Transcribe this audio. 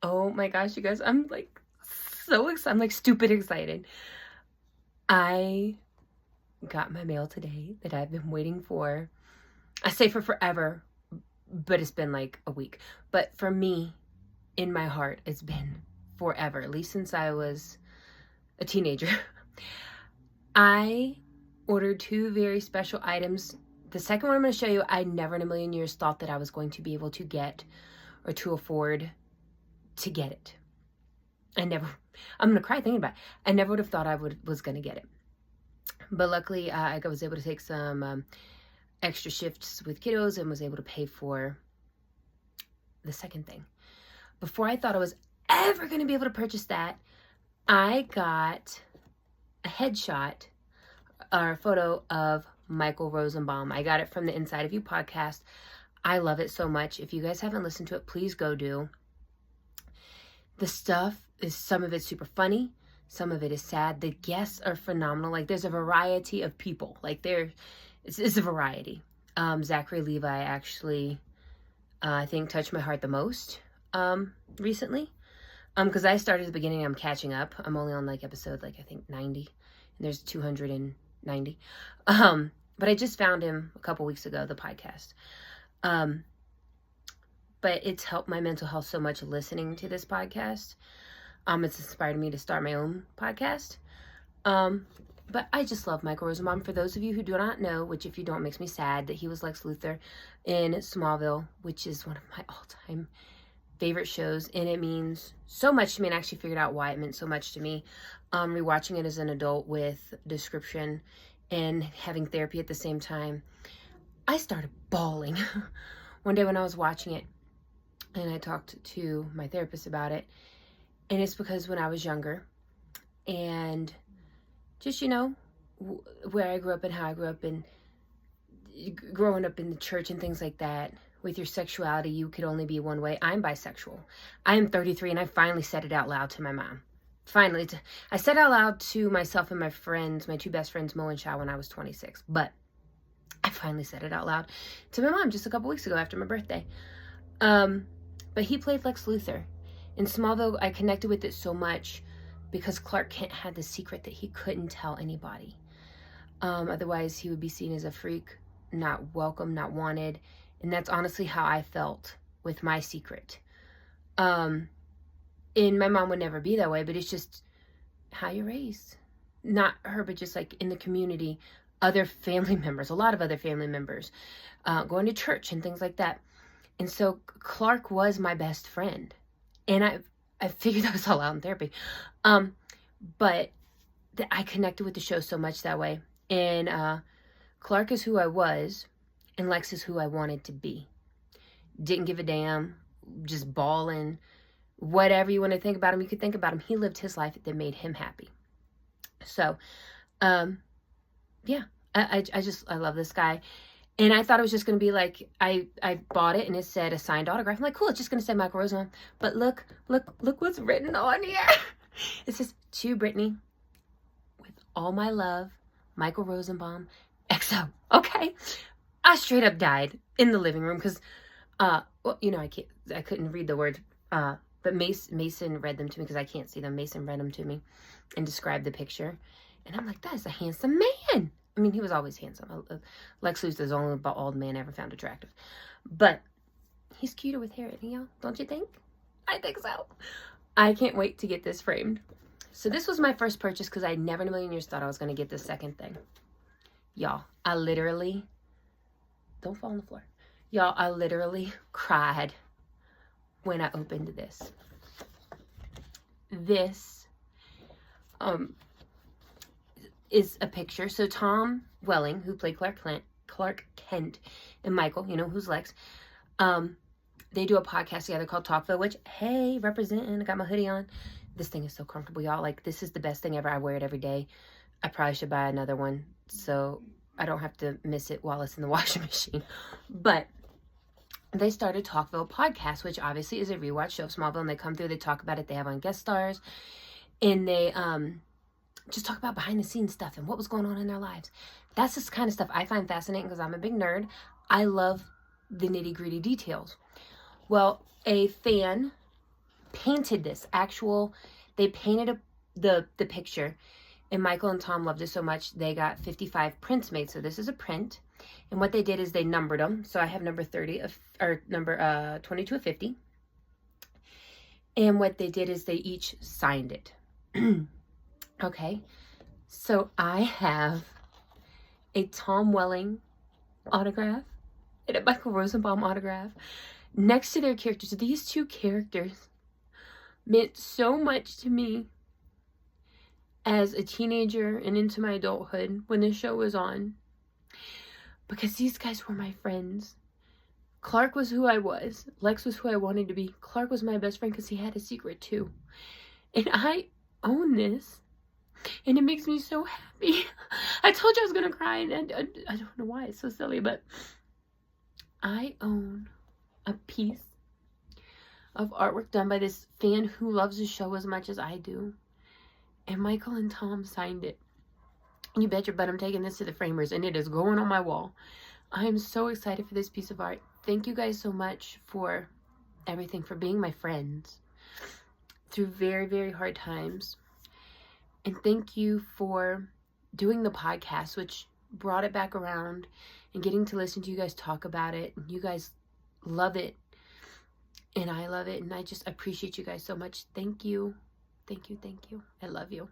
Oh my gosh, you guys, I'm like so excited. I'm like stupid excited. I got my mail today that I've been waiting for. I say for forever, but it's been like a week. But for me, in my heart, it's been forever, at least since I was a teenager. I ordered two very special items. The second one I'm going to show you, I never in a million years thought that I was going to be able to get or to afford to get it. I'm going to cry thinking about it. I never would have thought was going to get it. But luckily, I was able to take some extra shifts with kiddos and was able to pay for the second thing. Before I thought I was ever going to be able to purchase that, I got a headshot or a photo of Michael Rosenbaum. I got it from the Inside of You podcast. I love it so much. If you guys haven't listened to it, please go do. The stuff is, some of it's super funny. Some of it is sad. The guests are phenomenal. Like, there's a variety of people. Like, it's a variety. Zachary Levi actually, I think, touched my heart the most recently. Because I started at the beginning, I'm catching up. I'm only on like episode, like, I think 90. And there's 290. But I just found him a couple weeks ago, the podcast. But it's helped my mental health so much listening to this podcast. It's inspired me to start my own podcast. But I just love Michael Rosenbaum. For those of you who do not know, which if you don't makes me sad, that he was Lex Luthor in Smallville, which is one of my all-time favorite shows. And it means so much to me, and I actually figured out why it meant so much to me. Rewatching it as an adult with description and having therapy at the same time, I started bawling one day when I was watching it. And I talked to my therapist about it. And it's because when I was younger and just, where I grew up and how I grew up and growing up in the church and things like that, with your sexuality, you could only be one way. I'm bisexual. I am 33 and I finally said it out loud to my mom. Finally, I said it out loud to myself and my friends, my two best friends, Mo and Chow, when I was 26. But I finally said it out loud to my mom just a couple weeks ago after my birthday. But he played Lex Luthor. In Smallville, I connected with it so much because Clark Kent had the secret that he couldn't tell anybody. Otherwise, he would be seen as a freak, not welcome, not wanted. And that's honestly how I felt with my secret. And my mom would never be that way, but it's just how you're raised. Not her, but just like in the community, other family members, a lot of other family members, going to church and things like that. And so Clark was my best friend. And I figured that was all out in therapy. But I connected with the show so much that way. And Clark is who I was, and Lex is who I wanted to be. Didn't give a damn, just bawling. Whatever you want to think about him, you could think about him. He lived his life that made him happy. So, yeah, I love this guy. And I thought it was just going to be like, I bought it and it said a signed autograph. I'm like, cool, it's just going to say Michael Rosenbaum. But look what's written on here. It says, to Brittany, with all my love, Michael Rosenbaum, XO. Okay. I straight up died in the living room because, I couldn't read the words, but Mason read them to me because I can't see them. Mason read them to me and described the picture. And I'm like, that is a handsome man. I mean, he was always handsome. Lex Luthor is the only bald man I ever found attractive. But he's cuter with hair, isn't he, y'all? Don't you think? I think so. I can't wait to get this framed. So this was my first purchase because I never in a million years thought I was going to get this second thing. Y'all, I literally... Don't fall on the floor. Y'all, I literally cried when I opened this. This is a picture. So Tom Welling, who played Clark Kent, and Michael, who's Lex, they do a podcast together called Talkville, which, hey, representing, I got my hoodie on. This thing is so comfortable, y'all. Like, this is the best thing ever. I wear it every day. I probably should buy another one so I don't have to miss it while it's in the washing machine. But they started Talkville podcast, which obviously is a rewatch show of Smallville, and they come through, they talk about it, they have on guest stars, and they just talk about behind the scenes stuff and what was going on in their lives. That's the kind of stuff I find fascinating because I'm a big nerd. I love the nitty gritty details. Well, a fan painted this they painted the picture, and Michael and Tom loved it so much they got 55 prints made. So this is a print, and what they did is they numbered them. So I have number 22 of 50, and what they did is they each signed it. Okay, so I have a Tom Welling autograph and a Michael Rosenbaum autograph next to their characters. These two characters meant so much to me as a teenager and into my adulthood when the show was on, because these guys were my friends. Clark was who I was. Lex was who I wanted to be. Clark was my best friend because he had a secret too. And I own this, and it makes me so happy. I told you I was gonna cry, and I don't know why, it's so silly, but I own a piece of artwork done by this fan who loves the show as much as I do. And Michael and Tom signed it. You bet your butt I'm taking this to the framers, and it is going on my wall. I am so excited for this piece of art. Thank you guys so much for everything, for being my friends through very, very hard times. And thank you for doing the podcast, which brought it back around, and getting to listen to you guys talk about it. And you guys love it, and I love it, and I just appreciate you guys so much. Thank you. Thank you. Thank you. I love you.